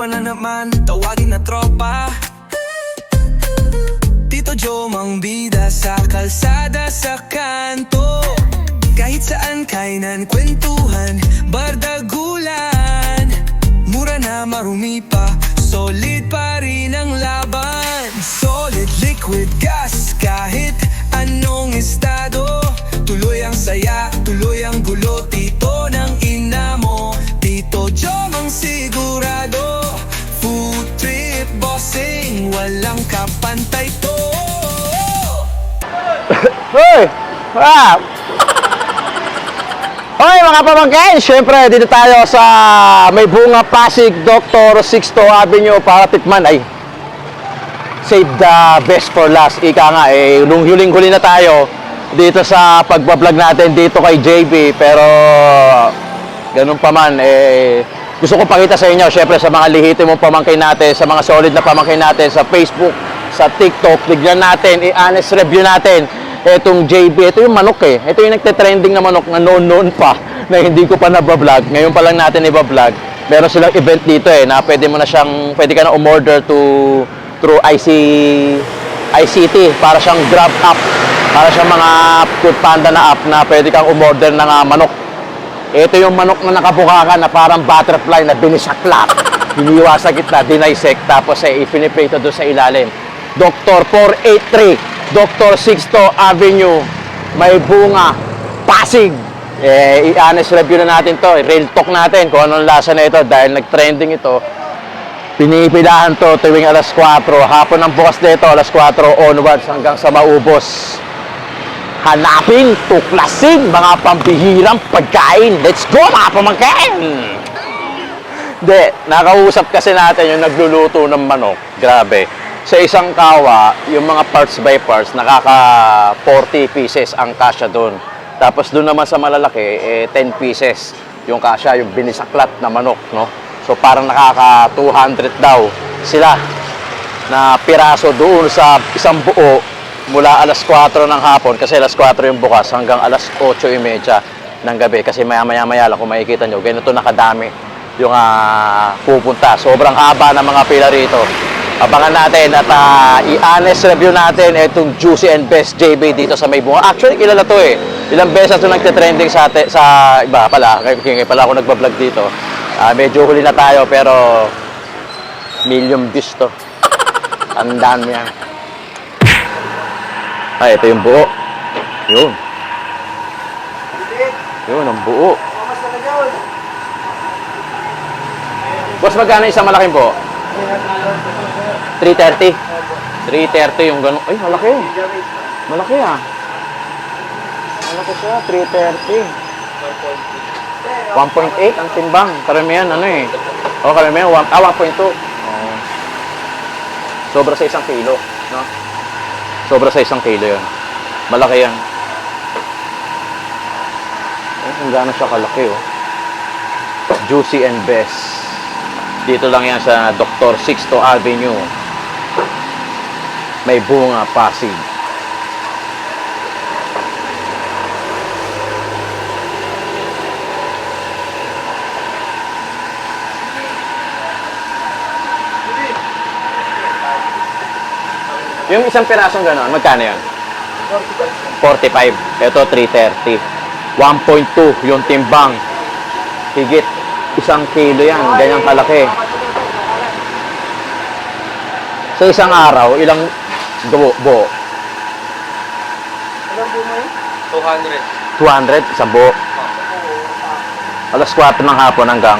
pa na naman, tawagin na tropa. Tito Joe, mang bida sa kalsada sa kanto. Kahit saan kainan, kwentuhan, bardagulan. Mura na marumi pa, solid pa rin ang laban. Solid liquid gas, kahit anong estado. Tuloy ang saya, tuloy ang gulo. Tito ng ina mo, Tito Joe, mang sigurado. Food trip bossing, walang kapantay to. Hoy! Hoy mga pamangkin! Siyempre, dito tayo sa May Bunga Pasig, Dr. Sixto Avenue para tikman. Ay, save the best for last. Ika nga, huling-huli na tayo dito sa pagbablog natin dito kay JB. Pero, ganun pa man, gusto ko pakita sa inyo, siyempre sa mga lihitimong pamangkin natin, sa mga solid na pamangkin natin sa Facebook, sa TikTok, bigyan natin, i-honest review natin etong JB. Ito yung manok ito yung nagte-trending na manok na noon pa na hindi ko pa nabablog. Ngayon pa lang natin ibablog. Meron silang event dito na pwede ka na umorder through ICT para siyang Grab app. Para siyang mga Food Panda na app na pwede kang umorder ng manok. Ito yung manok na nakabukakan na parang butterfly na binisaklap. Hiniwa sa gitna, dinaisect, tapos ipiniprito doon sa ilalim. Dr. 483 Dr. Sixto Avenue, May Bunga, Pasig. I-honest review na natin to. Real talk natin kung anong lasa na ito dahil nag-trending ito. Pinipilahan to tuwing alas 4. Hapon ang bukas nito, alas 4 onwards hanggang sa maubos. Hanapin, tuklasin, mga pambihirang pagkain. Let's go mga pamangkin! Hindi, nakausap kasi natin yung nagluluto ng manok. Grabe. Sa isang kawa, yung mga parts by parts, nakaka 40 pieces ang kasya doon. Tapos doon naman sa malalaki, 10 pieces yung kasya, yung binisaklat na manok, no? So parang nakaka 200 daw sila na piraso doon sa isang buo mula alas 4 ng hapon, kasi alas 4 yung bukas, hanggang alas 8:30 ng gabi. Kasi maya lang kung makikita nyo, ganito nakadami yung pupunta. Sobrang haba ng mga pila rito. Abangan natin at i-honest review natin itong Juicy and Best JB dito sa May Bunga. Actually, kilala to Ilang beses ito nagte-trending sa iba pala. Kaya pala ako nagbablog dito. Medyo huli na tayo pero million views to. Tandaan mo yan. Ay, ito yung buo. Yun. Yun, ang buo. Boss, magkano isang malaking buo? 330. 330 yung gano'n. Ay, malaki. Malaki Malaki siya, 330. 1.8 ang timbang. Karamihan, karamihan, 1.2. Sobra sa 1 kilo, no? Sobra sa 1 kilo yun. Malaki yan. Kung gano'n siya kalaki, Juicy and Best. Dito lang yan sa Dr. Sixto Avenue, May Bunga, Pasig. Yung isang pirasong gano'n, magkano yan? 45. Ito, 330. 1.2 yung timbang. Higit 1 kilo yan. Ganyang kalaki. Sa isang araw, ilang buo? Ilang buo mo yun? 200? Isang buo. Alas 4 ng hapon hanggang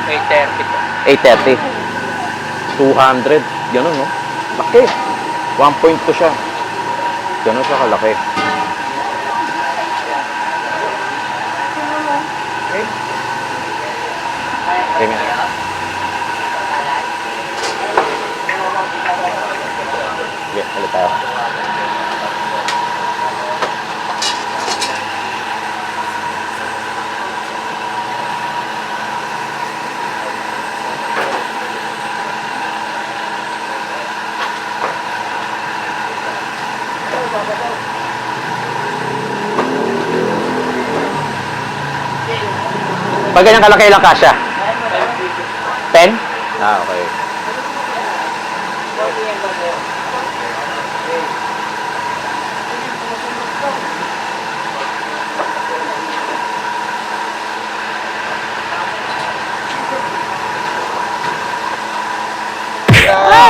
8:30 po. 8:30. 200. Ganun, no? Laki. 1.2 siya. Ganun siya kalaki. Okay nga. Okay, ulit tayo. Pag ganyan kalaki lang kasya? 10? Ah, okay.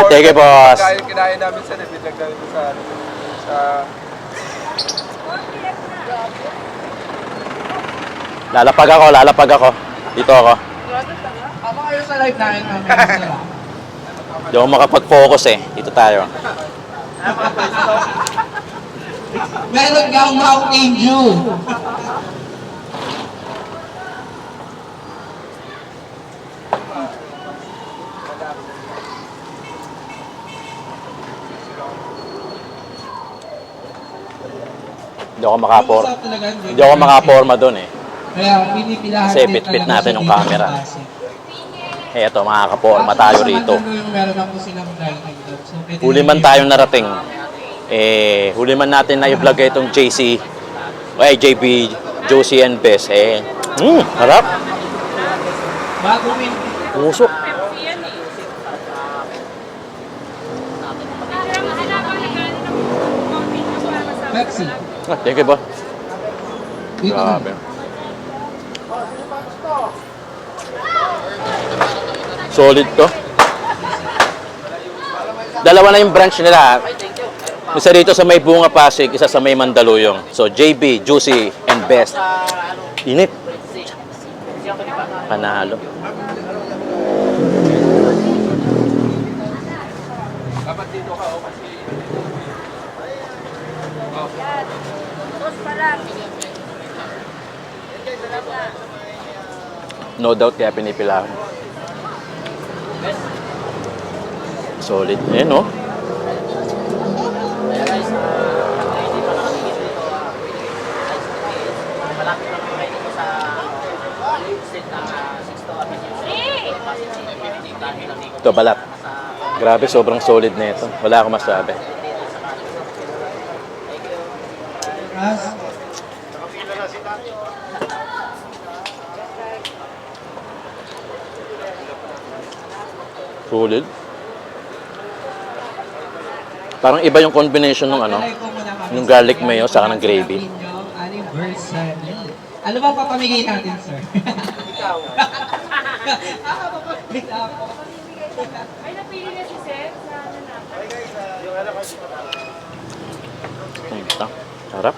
Thank you, boss. Kinain namin sa nabitag namin sa Lalapag ako. Dito ako. Ako kayo sa live namin. Hindi ako makapag-focus eh. Dito tayo. Meron kang Mountain Dew. Hindi ako makaporma doon eh. Kaya pinipilahan Kasi bit-bit natin yung camera. Eh, eto, makakaporma tayo rito. Meron ako silang driving doon. So, pwede Huli man tayong narating. Huli man natin na i-vlog itong JC. JB, Josie and Bess. Harap. Bago win. Pumusok. Pepsi. Thank you, boss. Dito na. Grabe. Solid to. Dalawa na yung branch nila. Isa dito sa may Bunga Pasig, isa sa may Mandaluyong. So, JB, Juicy, and Best. Init. Panalo. No doubt kaya pinipilahan. Solid. No? Ito, balat. Grabe, sobrang solid na ito. Wala akong masabi. Solid. Parang iba yung combination ng yung garlic mayo saka ng gravy. Anniversary. Ano ba papamigay natin, sir? Ikaw. Ay, napili na si Seth sa Ito. Sarap.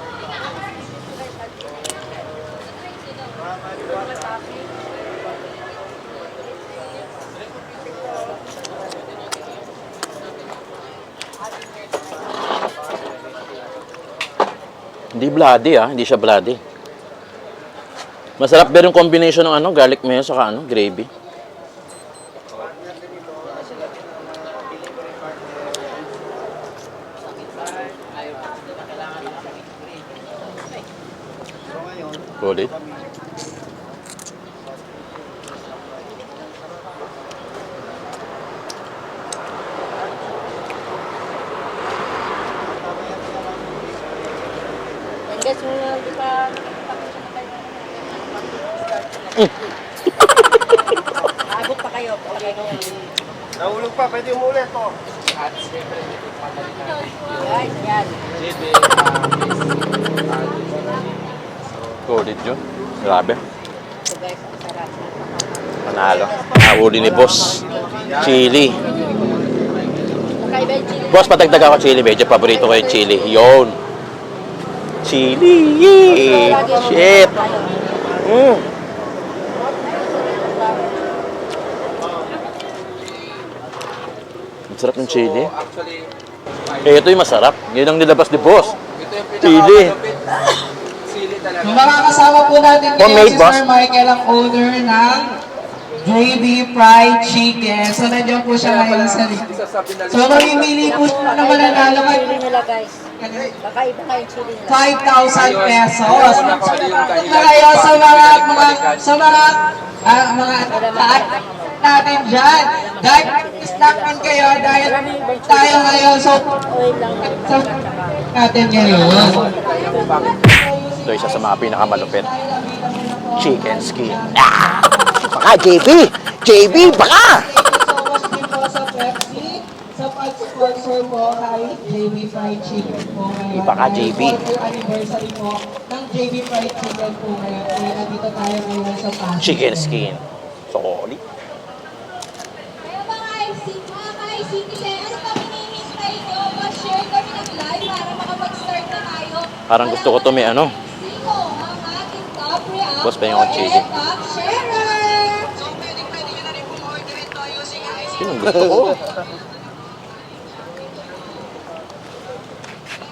Hindi bloody hindi siya bloody. Masarap din yung combination ng garlic mayo saka gravy. Solid. Guys, di pa abot pa kayo. Nahulog pa, pwede umulit to. Guys, yan. Solid yun. Grabe. So guys, ang sarap. Panalo. Nahuli ni Boss. Chili. Kakaiba yung chili. Boss, patagdag ako chili. Medyo paborito ko yung chili. Yun. Chili. Shit. Masarap ng chili. Ito yung masarap. Yun ang nilabas ni Boss. Chili. Yung makakasama po natin Homemade, ngayon si boss. Sir Michael, ang owner ng JB Fried Chicken. So, nandiyan po siya ngayon sa link. So, mamimili po siya na mananalo kay Chili nila guys. Kakaiba nga yung chili nila. 5,000 pesos. Na kayo sa mga natin dyan. Dahil snack man kayo dahil tayo ngayon. So, Oil lang. natin ngayon. Ito isa sa mga pinakamalupit. Chicken skin. Baka, JB! JB, baka! Pag-sponsor po kay JB Fried Chicken po ngayon. Iba ka, JB. 4th anniversary po ng JB Fried Chicken po ngayon. Kaya nandito tayo ngayon sa Pasig. Chicken skin. Solid. Kaya mga ICT, ano pa hinihintay nyo? Pa-share kami ng live para makapag-start na tayo. Parang gusto ko to may ano. Sino ang ating top reactor Boss pa yung chili. and top sharer? Sinong gusto ko?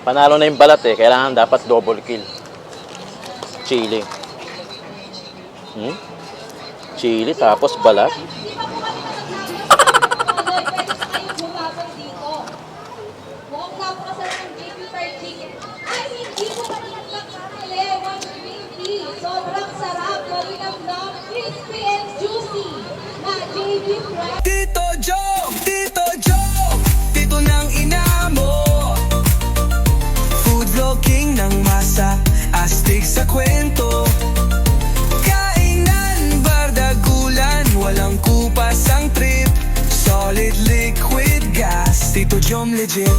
Panalo na yung balat eh. Kailangan dapat double kill. Chili. Chili tapos balat. Di ba po kami nakasama? Pwede sa kayong bumabang dito. Mukhang napakasarap ng JB Fried Chicken. Ay, hindi po kami nagkakakali. 150. Sobrang sarap. Malinamnam, crispy and juicy. Na JB Fried Tito Joe, Tito Joe, Tito ng ina mo. Food vlogging ng masa, astig sa kwento. Kainan, bardagulan, walang kupas ang trip. Solid liquid gas, Tito Jom legit.